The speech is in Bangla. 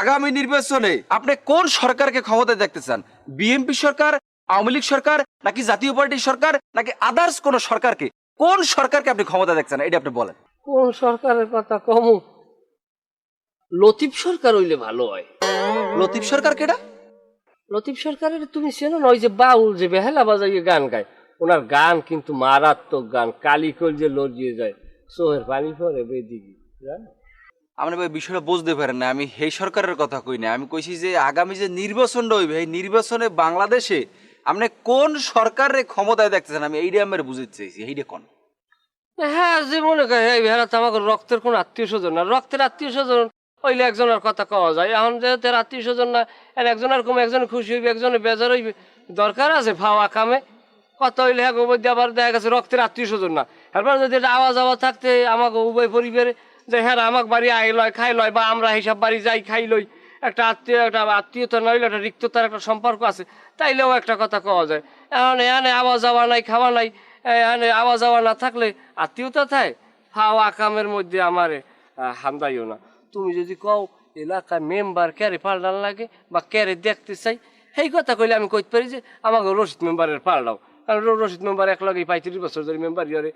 আগামী নির্বাচনে আপনি কোন সরকারকে ক্ষমতায় দেখতে চান? বিএনপি সরকার, আওয়ামী লীগ সরকার, নাকি জাতীয় পার্টির সরকার, নাকি আদার্স কোন সরকারকে? কোন সরকারকে আপনি ক্ষমতা দেখছেন এটা আপনি বলেন। কোন সরকারের কথা কমু? লতিফ সরকার হইলে ভালো হয়। লতিফ সরকার কেডা? লতিফ সরকারের তুমি চেনো না? ওই যে বাউল যে বেহালা বাজাইয়ে গান গায়, ওনার গান কিন্তু মারাত্মক গান, কালিকল যে লড়িয়ে যায়, চোহের পানি পরে বেদিকে, জানো? আপনি ভাই বিষয়টা বুঝতে পারেন না, আমি এই সরকারের কথা কই না, আমি কইছি যে আগামী যে নির্বাচনটা হইবে এই নির্বাচনে বাংলাদেশে আপনি কোন সরকারের ক্ষমতায় দেখতেছেন, আমি এইটা আমার বুঝতে চাইছি, এইটা কোন। হ্যাঁ, যে মনে করে এই বেহালা তো আমাকে রক্তের কোন আত্মীয় স্বজন না, রক্তের আত্মীয় স্বজন হইলে একজনের কথা কওয়া যায়। এখন যেহেতু এর আত্মীয় স্বজন না, এর একজনের কম, একজন খুশি হইবে, একজনের বেজার হইবে, দরকার আছে ফাওয়া কামে কথা হইলে হ্যাঁ মধ্যে আবার দেখা গেছে রক্তের আত্মীয় স্বজন না, এরপর যদি এটা আওয়াজ আওয়াজ থাকতে আমাকে উভয় পরিবারে যে হ্যাঁ আমাকে বাড়ি আই লয় খাই লয়, বা আমরা হিসাব বাড়ি যাই খাই লই, একটা আত্মীয়তা নইলে একটা রিক্ততার একটা সম্পর্ক আছে, তাইলেও একটা কথা কওয়া যায়। এখন এখানে আওয়াজ যাওয়া নাই, খাওয়া নাই, এখানে আওয়াজ যাওয়া না থাকলে আত্মীয়তা থাকে? ফাওয়া কামের মধ্যে আমারে হামদাইও না। তুমি যদি কও এলাকায় মেম্বার ক্যারে পাল্টান লাগে বা ক্যারে দেখতে চাই, সেই কথা কইলে আমি কইতে পারি যে আমাকে রশিদ মেম্বারের পাল্টাও, কারণ রশিদ মেম্বার এক লগেই 35 বছর ধরে মেম্বার ইয়ারে